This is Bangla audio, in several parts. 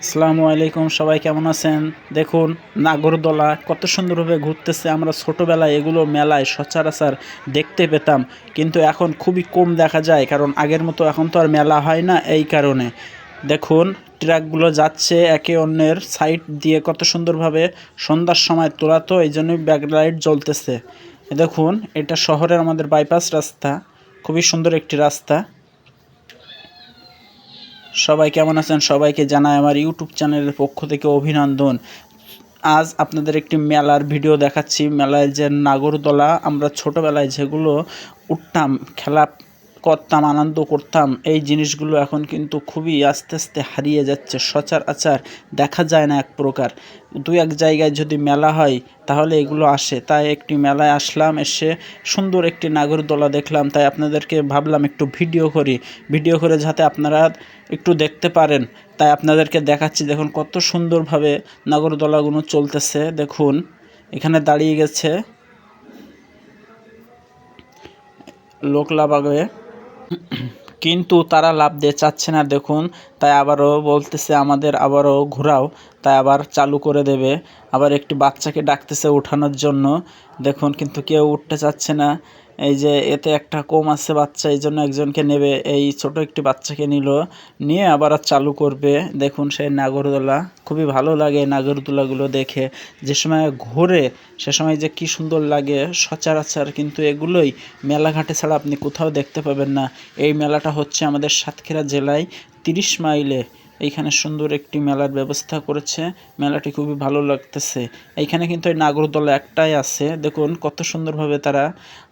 আসসালামু আলাইকুম, সবাই কেমন আছেন? দেখুন নাগরদোলা কত সুন্দরভাবে ঘুরতেছে। আমরা ছোটোবেলায় এগুলো মেলায় সচরাচর দেখতে পেতাম, কিন্তু এখন খুবই কম দেখা যায়, কারণ আগের মতো এখন তো আর মেলা হয় না। এই কারণে দেখুন ট্রাকগুলো যাচ্ছে একে অন্যের সাইড দিয়ে কত সুন্দরভাবে। সন্ধ্যার সময় তোলা তো, এই জন্যই ব্যাকলাইট জ্বলতেছে। দেখুন এটা শহরের আমাদের বাইপাস রাস্তা, খুবই সুন্দর একটি রাস্তা। সবাই কেমন আছেন? সবাইকে জানাই আমার ইউটিউব চ্যানেলের পক্ষ থেকে অভিনন্দন। আজ আপনাদের একটি মেলার ভিডিও দেখাচ্ছি। মেলায় যে নাগরদোলা আমরা ছোটোবেলায় যেগুলো উঠতাম, খেলা করতাম, আনন্দ করতাম, এই জিনিসগুলো এখন কিন্তু খুবই আস্তে আস্তে হারিয়ে যাচ্ছে। সচরাচর দেখা যায় না। এক প্রকার দু এক জায়গায় যদি মেলা হয় তাহলে এগুলো আসে। তাই একটি মেলায় আসলাম, এসে সুন্দর একটি নাগরদোলা দেখলাম। তাই আপনাদেরকে ভাবলাম একটু ভিডিও করে যাতে আপনারা একটু দেখতে পারেন, তাই আপনাদেরকে দেখাচ্ছি। দেখুন কত সুন্দরভাবে নাগরদোলাগুলো চলতেছে। দেখুন এখানে দাঁড়িয়ে গেছে লোক লাভাবে, কিন্তু তারা লাভ দিয়ে চাচ্ছে না। দেখুন তাই আবারও বলতেছে আমাদের আবারও ঘোরাও, তাই আবার চালু করে দেবে। আবার একটি বাচ্চাকে ডাকতেছে ওঠানোর জন্য। দেখুন কিন্তু কেউ উঠতে চাচ্ছে না। এই যে এতে একটা কম আছে বাচ্চা, এই জন্য একজনকে নেবে। এই ছোট একটি বাচ্চাকে নিয়ে আবার চালু করবে। দেখুন সেই নাগরদোলা খুবই ভালো লাগে। নাগরদোলাগুলো দেখে যে সময় ঘোরে সে সময় যে কি সুন্দর লাগে। সচরাচর কিন্তু এগুলোই মেলাঘাটে ছাড়া আপনি কোথাও দেখতে পাবেন না। এই মেলাটা হচ্ছে আমাদের সাতক্ষীরা জেলায় 30 মাইলে। এইখানে সুন্দর একটি মেলার ব্যবস্থা করেছে। মেলাটি খুবই ভালো লাগতেছে। এইখানে কিন্তু এই নাগরদোলা একটাই আছে। দেখুন কত সুন্দরভাবে তারা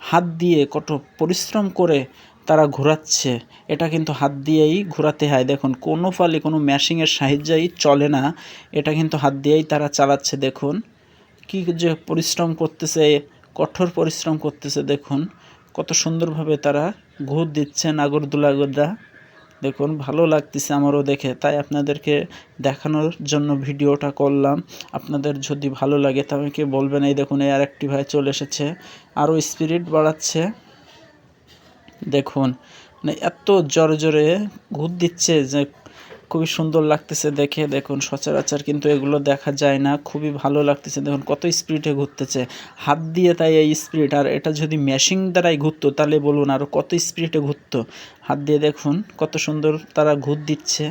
হাত দিয়ে কত পরিশ্রম করে তারা ঘোরাচ্ছে। এটা কিন্তু হাত দিয়েই ঘোরাতে হয়। দেখুন কোনো ফালি কোনো মেশিনের সাহায্যেই চলে না, এটা কিন্তু হাত দিয়েই তারা চালাচ্ছে। দেখুন কি যে পরিশ্রম করতেছে, কঠোর পরিশ্রম করতেছে। দেখুন কত সুন্দরভাবে তারা ঘুর দিচ্ছে নাগরদোলাগুলা। দেখুন ভালো লাগতেছে আমারও দেখে, তাই আপনাদেরকে দেখানোর জন্য ভিডিওটা করলাম। আপনাদের যদি ভালো লাগে তাহলে কি বলবেন। এই দেখুন এই আরেকটি ভাই চলে এসেছে, আরও স্পিরিট বাড়াচ্ছে। দেখুন মানে এত জোরে জোরে ঘুর দিচ্ছে যে খুবই সুন্দর লাগতেছে দেখে। দেখুন সচরাচর কিন্তু এগুলো দেখা যায় না। খুবই ভালো লাগতেছে। দেখুন কত স্পিডে ঘুরতেছে হাত দিয়ে, তাই এই স্পিড। আর এটা যদি মেশিন দ্বারাই ঘুরতো তাহলে বলুন আরও কত স্পিডে ঘুরতো। হাত দিয়ে দেখুন কত সুন্দর তারা ঘুর দিচ্ছে।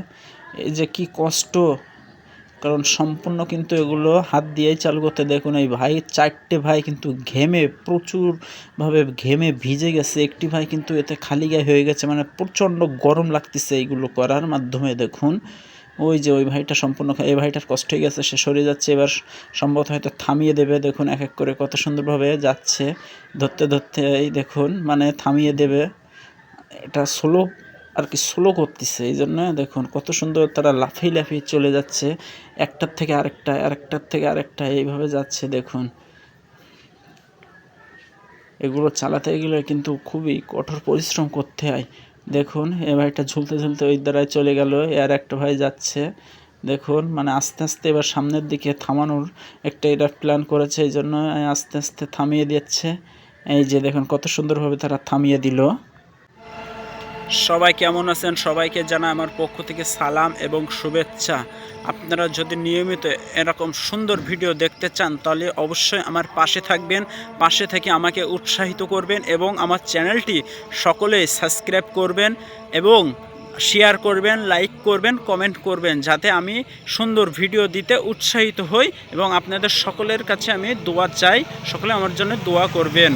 এই যে কি কষ্ট, কারণ সম্পূর্ণ কিন্তু এগুলো হাত দিয়েই চালু করতে। দেখুন এই ভাই, 4টে ভাই কিন্তু ঘেমে প্রচুরভাবে ঘেমে ভিজে গেছে। একটি ভাই কিন্তু এতে খালি গায়ে হয়ে গেছে, মানে প্রচণ্ড গরম লাগতেছে এইগুলো করার মাধ্যমে। দেখুন ওই যে ওই ভাইটা সম্পূর্ণ, এই ভাইটার কষ্ট হয়ে গেছে, সে সরে যাচ্ছে। এবার সম্ভবত হয়তো থামিয়ে দেবে। দেখুন এক এক করে কত সুন্দরভাবে যাচ্ছে, ধরতে ধরতে এই দেখুন মানে থামিয়ে দেবে। এটা স্লো আর কি, স্লো করতেছে। এই জন্য দেখুন কত সুন্দর তারা লাফিয়ে লাফিয়ে চলে যাচ্ছে, একটার থেকে আরেকটা, আরেকটার থেকে আরেকটা, এইভাবে যাচ্ছে। দেখুন এগুলো চালাতে গেলে কিন্তু খুবই কঠোর পরিশ্রম করতে হয়। দেখুন এ ভাইটা ঝুলতে ঝুলতে ওই দ্বারায় চলে গেল, আর একটা ভাই যাচ্ছে। দেখুন মানে আস্তে আস্তে এবার সামনের দিকে থামানোর একটা এটা প্ল্যান করেছে, এই জন্য আস্তে আস্তে থামিয়ে দিচ্ছে। এই যে দেখুন কত সুন্দরভাবে তারা থামিয়ে দিল। সবাই কেমন আছেন? সবাইকে জানাই আমার পক্ষ থেকে সালাম এবং শুভেচ্ছা। আপনারা যদি নিয়মিত এরকম সুন্দর ভিডিও দেখতে চান তাহলে অবশ্যই আমার পাশে থাকবেন, পাশে থেকে আমাকে উৎসাহিত করবেন এবং আমার চ্যানেলটি সকলেই সাবস্ক্রাইব করবেন এবং শেয়ার করবেন, লাইক করবেন, কমেন্ট করবেন, যাতে আমি সুন্দর ভিডিও দিতে উৎসাহিত হই এবং আপনাদের সকলের কাছে আমি দোয়া চাই। সকলে আমার জন্য দোয়া করবেন।